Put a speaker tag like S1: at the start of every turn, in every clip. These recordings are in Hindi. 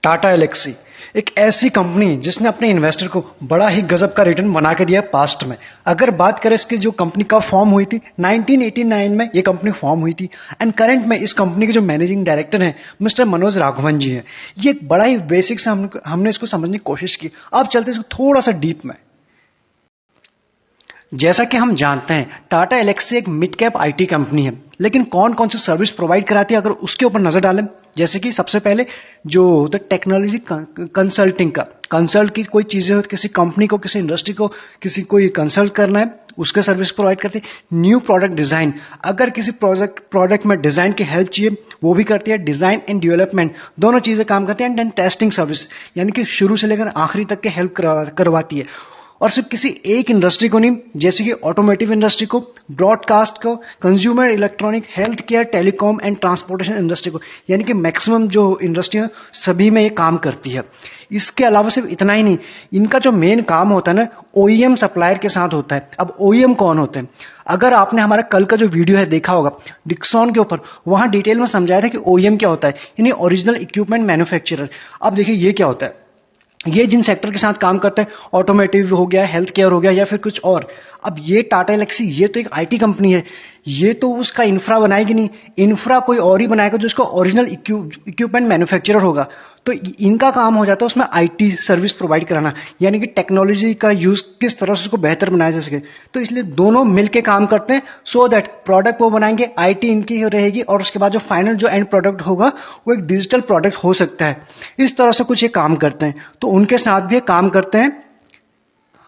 S1: टाटा एलेक्सी एक ऐसी कंपनी जिसने अपने इन्वेस्टर को बड़ा ही गजब का रिटर्न बना के दिया पास्ट में। अगर बात करें इसकी जो कंपनी कब फॉर्म हुई थी, 1989 में ये कंपनी फॉर्म हुई थी एंड करंट में इस कंपनी के जो मैनेजिंग डायरेक्टर हैं मिस्टर मनोज राघवन जी हैं। ये एक बड़ा ही बेसिक से हमने इसको समझने की कोशिश की। अब चलते इसको थोड़ा सा डीप में। जैसा कि हम जानते हैं टाटा एलेक्सी एक मिड कैप आईटी कंपनी है, लेकिन कौन कौन सी सर्विस प्रोवाइड कराती है अगर उसके ऊपर नजर डालें, जैसे कि सबसे पहले जो टेक्नोलॉजी कंसल्टिंग का कंसल्ट की कोई चीजें हो, किसी कंपनी को, किसी इंडस्ट्री को, किसी कोई कंसल्ट करना है उसके सर्विस प्रोवाइड करती है। न्यू प्रोडक्ट डिजाइन, अगर किसी प्रोडक्ट में डिजाइन की हेल्प चाहिए वो भी करती है। डिजाइन एंड डेवलपमेंट दोनों चीजें काम करती है। एंड टेस्टिंग सर्विस यानी कि शुरू से लेकर आखिरी तक के हेल्प करवाती है। और सिर्फ किसी एक इंडस्ट्री को नहीं, जैसे कि ऑटोमोटिव इंडस्ट्री को, ब्रॉडकास्ट को, consumer electronic, health care, telecom and transportation industry को, यानी कि मैक्सिमम जो इंडस्ट्री है सभी में ये काम करती है। इसके अलावा सिर्फ इतना ही नहीं, इनका जो मेन काम होता है ना ओईएम सप्लायर के साथ होता है। अब ओईएम कौन होते हैं? अगर आपने हमारा कल का जो वीडियो है देखा होगा डिक्सॉन के ऊपर, वहां डिटेल में समझाया था कि ओईएम क्या होता है, यानी ओरिजिनल इक्विपमेंट मैन्युफैक्चरर। अब देखिए ये क्या होता है। ये जिन सेक्टर के साथ काम करते हैं, ऑटोमोटिव हो गया, हेल्थ केयर हो गया या फिर कुछ और। अब ये टाटा एलेक्सी ये तो एक आईटी कंपनी है, ये तो उसका इंफ्रा बनाएगी नहीं, इंफ्रा कोई और ही बनाएगा जो उसका ओरिजिनल इक्विपमेंट मैन्युफैक्चरर होगा। तो इनका काम हो जाता है उसमें आईटी सर्विस प्रोवाइड कराना, यानी कि टेक्नोलॉजी का यूज किस तरह से उसको बेहतर बनाया जा सके। तो इसलिए दोनों मिलके काम करते हैं सो दैट प्रोडक्ट वो बनाएंगे, आईटी इनकी रहेगी और उसके बाद जो फाइनल जो एंड प्रोडक्ट होगा वो एक डिजिटल प्रोडक्ट हो सकता है। इस तरह से कुछ ये काम करते हैं, तो उनके साथ भी काम करते हैं।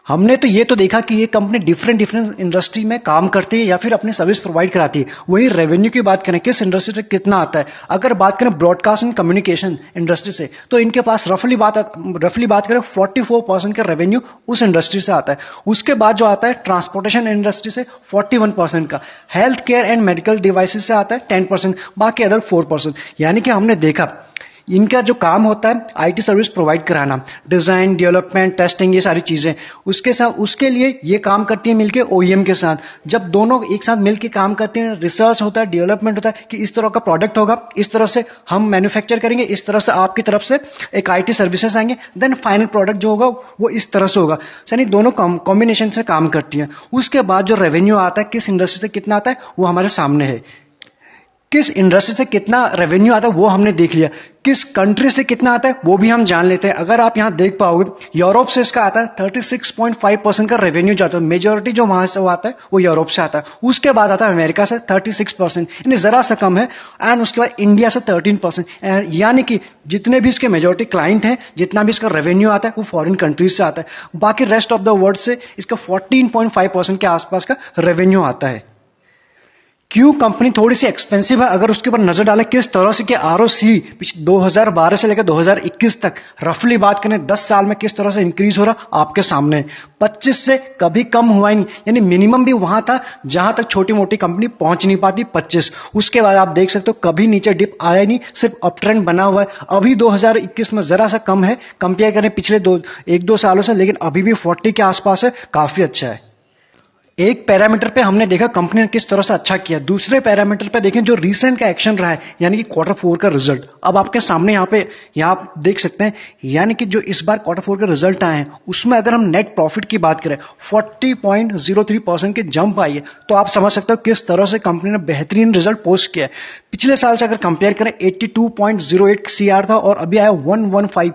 S1: हमने तो ये तो देखा कि ये कंपनी डिफरेंट इंडस्ट्री में काम करती है या फिर अपनी सर्विस प्रोवाइड कराती है। वही रेवेन्यू की बात करें, किस इंडस्ट्री से कितना आता है, अगर बात करें ब्रॉडकास्ट एंड कम्युनिकेशन इंडस्ट्री से, तो इनके पास रफली बात करें 44% का रेवेन्यू उस इंडस्ट्री से आता है। उसके बाद जो आता है ट्रांसपोर्टेशन इंडस्ट्री से 41% का, health care and medical devices से आता है 10%, बाकी अदर 4%। यानी कि हमने देखा इनका जो काम होता है आईटी सर्विस प्रोवाइड कराना, डिजाइन, डेवलपमेंट, टेस्टिंग, ये सारी चीजें उसके लिए ये काम करती है मिलके ओईएम के साथ। जब दोनों एक साथ मिलके काम करते हैं, रिसर्च होता है, डेवलपमेंट होता है कि इस तरह का प्रोडक्ट होगा, इस तरह से हम मैन्युफैक्चर करेंगे, इस तरह से आपकी तरफ से एक आईटी सर्विसेज आएंगे, देन फाइनल प्रोडक्ट जो होगा वो इस तरह से होगा। यानी दोनों कॉम्बिनेशन से काम करती है। उसके बाद जो रेवेन्यू आता है, किस इंडस्ट्री से कितना आता है वो हमारे सामने है। किस इंडस्ट्री से कितना रेवेन्यू आता है वो हमने देख लिया, किस कंट्री से कितना आता है वो भी हम जान लेते हैं। अगर आप यहां देख पाओगे यूरोप से इसका आता है 36.5% का रेवेन्यू जाता है। मेजोरिटी जो वहां से वो आता है वो यूरोप से आता है। उसके बाद आता है अमेरिका से 36%, यानी जरा सा कम है। एंड उसके बाद इंडिया से 13%, यानी कि जितने भी इसके मेजोरिटी क्लाइंट हैं, जितना भी इसका रेवेन्यू आता है वो फॉरेन कंट्रीज से आता है। बाकी रेस्ट ऑफ द वर्ल्ड से इसका 14.5% के आसपास का रेवेन्यू आता है। क्यों कंपनी थोड़ी सी एक्सपेंसिव है, अगर उसके ऊपर नजर डालें किस तरह से कि आरओसी 2012 से लेकर 2021 तक रफली बात करें 10 साल में किस तरह से इंक्रीज हो रहा आपके सामने। 25 से कभी कम हुआ ही नहीं, यानी मिनिमम भी वहां था जहां तक छोटी मोटी कंपनी पहुंच नहीं पाती 25। उसके बाद आप देख सकते हो कभी नीचे डिप आया नहीं, सिर्फ अप ट्रेंड बना हुआ है। अभी 2021 में जरा सा कम है कंपेयर करें पिछले 1-2 सालों से, लेकिन अभी भी 40 के आसपास है, काफी अच्छा है। एक पैरामीटर पे हमने देखा कंपनी ने किस तरह से अच्छा किया, दूसरे पैरामीटर पे देखें जो रीसेंट का एक्शन रहा है, यानी कि Q4 का रिजल्ट। अब आपके सामने यहाँ आप देख सकते हैं, यानी कि जो इस बार Q4 के रिजल्ट आए हैं उसमें अगर हम नेट प्रॉफिट की बात करें 40.03% की जंप आई है, तो आप समझ सकते हो किस तरह से कंपनी ने बेहतरीन रिजल्ट पोस्ट किया है। पिछले साल से अगर कंपेयर करें 82.08 CR था और अभी आया 115,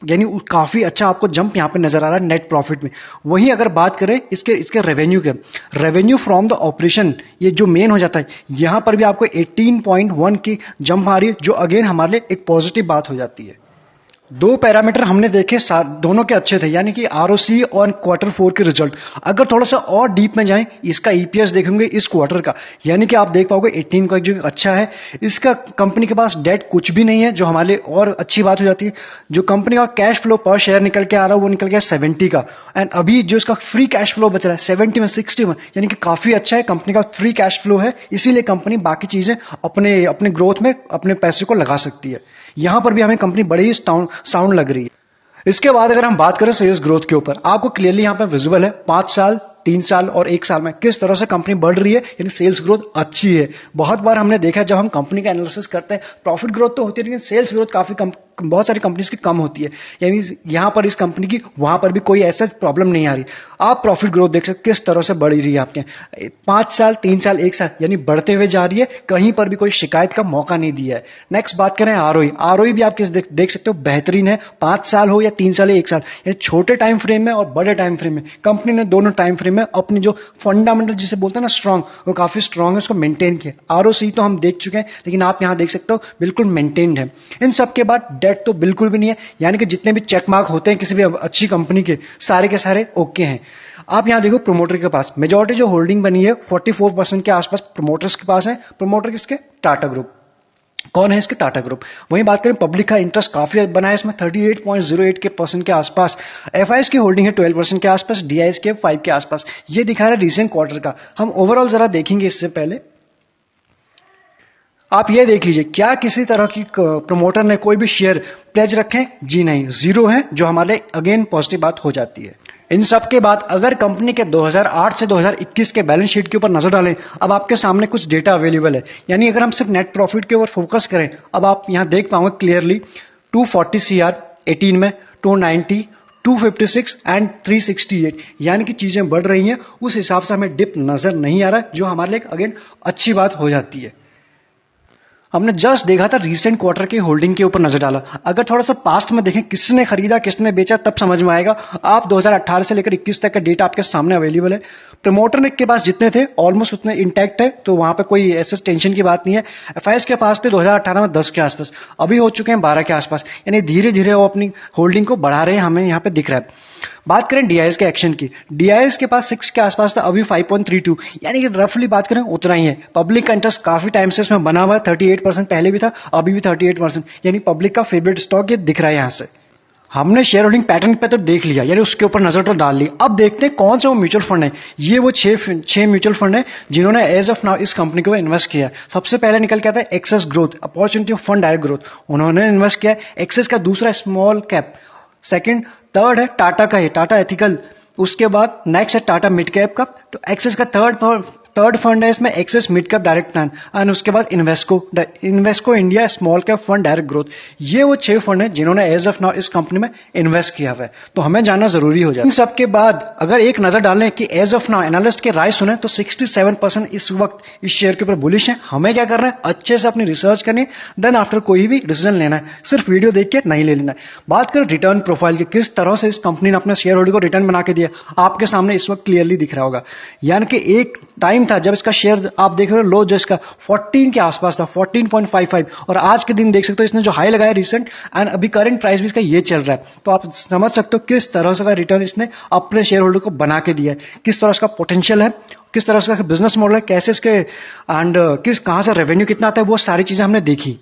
S1: यानी काफी अच्छा आपको जंप यहां पे नजर आ रहा है नेट प्रॉफिट में। वहीं अगर बात करें इसके रेवेन्यू के, रेवेन्यू फ्रॉम द ऑपरेशन ये जो मेन हो जाता है, यहां पर भी आपको 18.1 की जंप आ रही है, जो अगेन हमारे लिए एक पॉजिटिव बात हो जाती है। दो पैरामीटर हमने देखे, दोनों के अच्छे थे, यानी कि आरओसी और Q4 के रिजल्ट। अगर थोड़ा सा और डीप में जाएं, इसका ईपीएस देखेंगे इस क्वार्टर का, यानी कि आप देख पाओगे 18 का जो अच्छा है। इसका कंपनी के पास डेट कुछ भी नहीं है, जो हमारे लिए और अच्छी बात हो जाती है। जो कंपनी का कैश फ्लो पर शेयर निकल के आ रहा है वो निकल गया 70 का, एंड अभी जो इसका फ्री कैश फ्लो बच रहा है 70 में 61, यानी कि काफी अच्छा है। कंपनी का फ्री कैश फ्लो है, इसीलिए कंपनी बाकी चीजें अपने ग्रोथ में अपने पैसे को लगा सकती है। यहां पर भी हमें कंपनी बड़ी ही साउंड लग रही है। इसके बाद अगर हम बात करें सेल्स ग्रोथ के ऊपर, आपको क्लियरली यहां पर विजिबल है 5 साल, 3 साल और 1 साल में किस तरह से कंपनी बढ़ रही है, यानी सेल्स ग्रोथ अच्छी है। बहुत बार हमने देखा जब हम कंपनी का एनालिसिस करते हैं प्रॉफिट ग्रोथ तो होती है, लेकिन सेल्स ग्रोथ काफी बहुत सारी कंपनीज की कम होती है, यानी यहां पर इस कंपनी की वहां पर भी कोई ऐसा प्रॉब्लम नहीं आ रही। आप प्रॉफिट ग्रोथ देख सकते किस तरह से बढ़ रही है आपके 5 साल 3 साल 1 साल यानी बढ़ते हुए जा रही है, कहीं पर भी कोई शिकायत का मौका नहीं दिया है। नेक्स्ट बात करें आरओई, आरओई भी आप किस देख सकते हो बेहतरीन है, 5 साल हो या 3 साल या 1 साल, यानी छोटे टाइम फ्रेम में और बड़े टाइम फ्रेम में कंपनी ने दोनों टाइम फ्रेम में अपनी जो फंडामेंटल जिसे बोलते हैं ना स्ट्रांग, वो काफी स्ट्रांग है, उसको मेंटेन किया। आरओसी तो हम देख चुके हैं, लेकिन आप यहां देख सकते हो बिल्कुल मेंटेन्ड है। इन सब के बाद डेट तो बिल्कुल भी नहीं है, यानी कि जितने भी चेक मार्क होते हैं किसी भी अच्छी कंपनी के सारे ओके हैं। आप यहां देखो प्रोमोटर के पास मेजॉरिटी जो होल्डिंग बनी है 44% के आसपास प्रोमोटर्स के पास है। प्रोमोटर किसके? टाटा ग्रुप। कौन है इसके? टाटा ग्रुप। वहीं बात करें पब्लिक का इंटरेस्ट काफी बना है इसमें 38.08% के आसपास। एफआईएस की होल्डिंग है 12% के आसपास, डीआईएस के 5 के आसपास। ये दिखा रहा है रिसेंट क्वार्टर का। हम ओवरऑल जरा देखेंगे इससे पहले। आप ये देख लीजिए क्या किसी तरह की प्रमोटर ने कोई भी शेयर प्लेज रखे? जी नहीं, जीरो है, जो हमारे अगेन पॉजिटिव बात हो जाती है। इन सब के बाद अगर कंपनी के 2008 से 2021 के बैलेंस शीट के ऊपर नजर डालें, अब आपके सामने कुछ डेटा अवेलेबल है, यानी अगर हम सिर्फ नेट प्रॉफिट के ऊपर फोकस करें, अब आप यहां देख पाओगे क्लियरली 240 सीआर 18 में, 290, 256 एंड 368, यानी कि चीजें बढ़ रही हैं। उस हिसाब से हमें डिप नजर नहीं आ रहा, जो हमारे लिए अगेन अच्छी बात हो जाती है। हमने जस्ट देखा था रिसेंट क्वार्टर की होल्डिंग के ऊपर नजर डाला। अगर थोड़ा सा पास्ट में देखें किसने खरीदा किसने बेचा, तब समझ में आएगा। आप 2018 से लेकर 21 तक का डेटा आपके सामने अवेलेबल है। प्रमोटर के पास जितने थे ऑलमोस्ट उतने इंटैक्ट है, तो वहां पे कोई ऐसे टेंशन की बात नहीं है। एफआईएस के पास थे 2018 में 10 के आसपास, अभी हो चुके हैं 12 के आसपास, यानी धीरे धीरे वो अपनी होल्डिंग को बढ़ा रहे हैं, हमें यहां पे दिख रहा है। बात करें डीआईएस के एक्शन की, डीआईएस के पास 6 के आसपास था, अभी 5.32, यानी कि रफली बात करें उतना ही है। पब्लिक का इंटरेस्ट काफी टाइम से इसमें बना हुआ है, 38% पहले भी था, अभी भी 38%, यानी पब्लिक का फेवरेट स्टॉक ये दिख रहा है यहां से। हमने शेयर होल्डिंग पैटर्न पे तो देख लिया, यानी उसके ऊपर नजर तो डाल ली। अब देखते हैं कौन सा वो म्यूचुअल फंड है। ये वो छह म्यूचुअल फंड है जिन्होंने एज ऑफ नाउ इस कंपनी को इन्वेस्ट किया। सबसे पहले निकल के आता है Axis growth, opportunity fund direct growth, उन्होंने इन्वेस्ट किया। एक्सेस का दूसरा स्मॉल कैप, सेकंड थर्ड है टाटा का है, टाटा एथिकल। उसके बाद नेक्स्ट है टाटा मिड कैप का। तो एक्सेस का थर्ड फंड है इसमें Axis mid cap direct plan, and उसके बाद Invesco India small cap fund direct growth. ये वो 6 फंड है जिन्होंने एज ऑफ नाउ इस कंपनी में इन्वेस्ट किया हुआ है, तो हमें जानना जरूरी हो जाए। इन सबके बाद अगर एक नजर डालें कि एज ऑफ नाउ एनालिस्ट के राय सुने तो 67% इस वक्त इस शेयर के ऊपर बुलिश है। हमें क्या करना है? अच्छे से अपनी रिसर्च करनी है, देन आफ्टर कोई भी डिसीजन लेना है, सिर्फ वीडियो देख के नहीं ले लेना है। बात करें रिटर्न प्रोफाइल की, किस तरह से इस कंपनी ने अपने शेयर होल्डर को रिटर्न बना के दिया, आपके सामने इस वक्त क्लियरली दिख रहा होगा। यानी कि एक टाइम था जब इसका शेयर आप देख रहे हो लो जो इसका 14 के आसपास था, 14.55, और आज के दिन देख सकते हो इसने जो हाई लगाया रिसेंट, एंड अभी करंट प्राइस भी इसका ये चल रहा है। तो आप समझ सकते हो किस तरह से का रिटर्न इसने अपने शेयर होल्डर को बना के दिया है, किस तरह इसका पोटेंशियल है, किस तरह से बिजनेस मॉडल है, कैसे इसके एंड कहां से रेवेन्यू कितना आता है, वो सारी चीजें हमने देखी।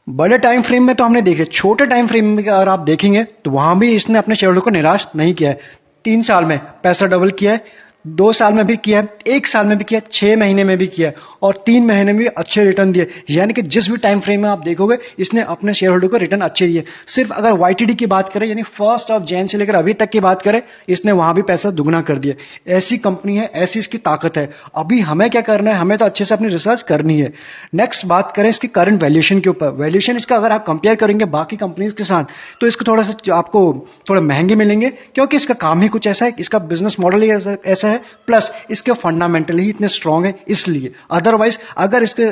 S1: बड़े टाइम फ्रेम में तो हमने देखे, छोटे टाइम फ्रेम में अगर आप देखेंगे तो वहां भी इसने अपने शेयर होल्डर को निराश नहीं किया है। 3 साल में पैसा डबल किया है, 2 साल में भी किया है, 1 साल में भी किया है, 6 महीने में भी किया है, और 3 महीने में भी अच्छे रिटर्न दिए। यानी कि जिस भी टाइम फ्रेम में आप देखोगे इसने अपने शेयर होल्डर को रिटर्न अच्छे दिए। सिर्फ अगर वाईटीडी की बात करें, यानी 1 जनवरी से लेकर अभी तक की बात करें, इसने वहां भी पैसा दुगना कर दिया। ऐसी कंपनी है, ऐसी इसकी ताकत है। अभी हमें क्या करना है? हमें तो अच्छे से अपनी रिसर्च करनी है। नेक्स्ट बात करें इसकी करंट वैल्यूएशन के ऊपर। वैल्यूएशन इसका अगर आप कंपेयर करेंगे बाकी कंपनीज के साथ, तो इसको थोड़ा सा आपको थोड़ा महंगे मिलेंगे, क्योंकि इसका काम ही कुछ ऐसा है, इसका बिजनेस मॉडल ही ऐसा है, प्लस इसके फंडामेंटल ही इतने स्ट्रांग है इसलिए। अदरवाइज अगर इसके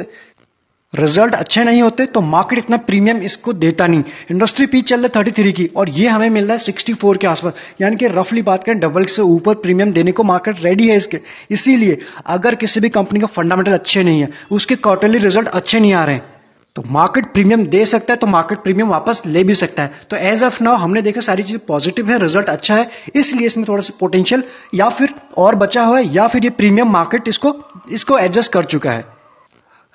S1: रिजल्ट अच्छे नहीं होते तो मार्केट इतना प्रीमियम इसको देता नहीं। इंडस्ट्री पीच चल रहा है 33 की, और ये हमें मिल रहा है 64 के आसपास, यानी कि रफली बात करें डबल से ऊपर प्रीमियम देने को मार्केट रेडी है इसके। इसीलिए अगर किसी भी कंपनी का फंडामेंटल अच्छे नहीं है, उसके क्वार्टरली रिजल्ट अच्छे नहीं आ रहे हैं, तो मार्केट प्रीमियम दे सकता है, तो मार्केट प्रीमियम वापस ले भी सकता है। तो एज ऑफ नाउ हमने देखा सारी चीजें पॉजिटिव है, रिजल्ट अच्छा है, इसलिए इसमें थोड़ा सा पोटेंशियल या फिर और बचा हुआ है, या फिर ये प्रीमियम मार्केट इसको एडजस्ट कर चुका है।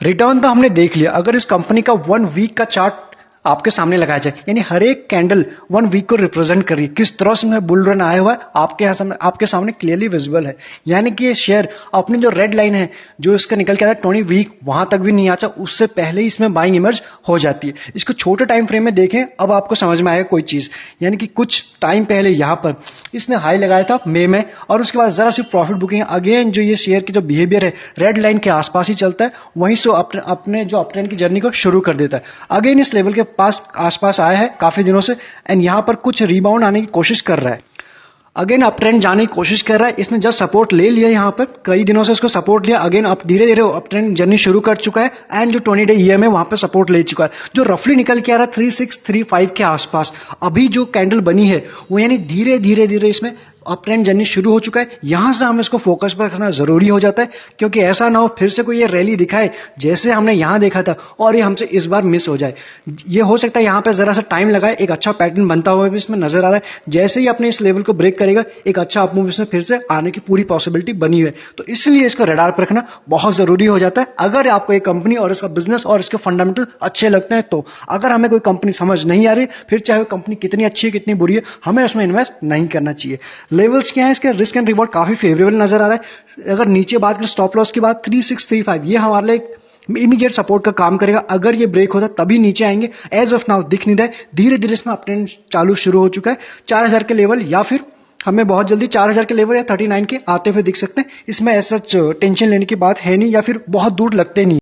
S1: रिटर्न तो हमने देख लिया। अगर इस कंपनी का 1 वीक का चार्ट आपके सामने लगाया जाए, यानी हर एक कैंडल 1 वीक को रिप्रेजेंट कर रही है, किस तरह से बुल रन आया हुआ है आपके सामने क्लियरली विजिबल है। यानी कि ये शेयर अपनी जो रेड लाइन है जो इसका निकल के आता है 20 वीक, वहां तक भी नहीं आता, उससे पहले ही इसमें बाइंग इमर्ज हो जाती है। इसको छोटे टाइम फ्रेम में देखें, अब आपको समझ में आएगा कोई चीज। यानी कि कुछ टाइम पहले यहां पर इसने हाई लगाया था मई में, और उसके बाद जरा सी प्रॉफिट बुकिंग, अगेन जो ये शेयर की जो बिहेवियर है रेड लाइन के आसपास ही चलता है, वहीं से अपने जो अपट्रेंड की जर्नी को शुरू कर देता है। अगेन इस लेवल के पास आसपास आया है काफी दिनों से एंड यहाँ पर कुछ रिबाउंड आने की कोशिश कर रहा है। अगेन अप ट्रेंड जाने की कोशिश कर रहा है, इसने जस्ट सपोर्ट ले लिया यहाँ पर, कई दिनों से इसको सपोर्ट लिया, अगेन अब धीरे धीरे अप ट्रेंड जर्नी शुरू कर चुका है एंड जो 20-day EM है वहां पे सपोर्ट ले चुका है, जो रफली निकल के आ रहा है 3635 के आसपास। अभी जो कैंडल बनी है वो यानी धीरे धीरे धीरे इसमें अप ट्रेंड जर्नी शुरू हो चुका है। यहां से हमें इसको फोकस पर रखना जरूरी हो जाता है, क्योंकि ऐसा ना हो फिर से कोई ये रैली दिखाए जैसे हमने यहां देखा था और ये हमसे इस बार मिस हो जाए। ये हो सकता है यहां पे जरा सा टाइम लगाए, एक अच्छा पैटर्न बनता हुआ भी इसमें नजर आ रहा है। जैसे ही अपने इस लेवल को ब्रेक करेगा एक अच्छा अप मूव इसमें फिर से आने की पूरी पॉसिबिलिटी बनी हुई है, तो इसलिए इसको रडार पर रखना बहुत जरूरी हो जाता है अगर आपको एक कंपनी और इसका बिजनेस और इसके फंडामेंटल अच्छे लगते हैं तो। अगर हमें कोई कंपनी समझ नहीं आ रही, फिर चाहे वो कंपनी कितनी अच्छी है कितनी बुरी है, हमें उसमें इन्वेस्ट नहीं करना चाहिए। लेवल्स क्या है इसके, रिस्क एंड रिवॉर्ड काफी फेवरेबल नजर आ रहा है। अगर नीचे बात करें स्टॉप लॉस की बात 3635, ये हमारे लिए इमीडिएट सपोर्ट का काम करेगा। अगर ये ब्रेक होता तभी नीचे आएंगे, एज ऑफ नाउ दिख नहीं रहा है। धीरे धीरे इसमें अपट्रेंड चालू शुरू हो चुका है। 4000 के लेवल या फिर हमें बहुत जल्दी 4000 के लेवल या 39 के आते हुए दिख सकते हैं। इसमें ऐसा टेंशन लेने की बात है नहीं या फिर बहुत दूर लगते नहीं।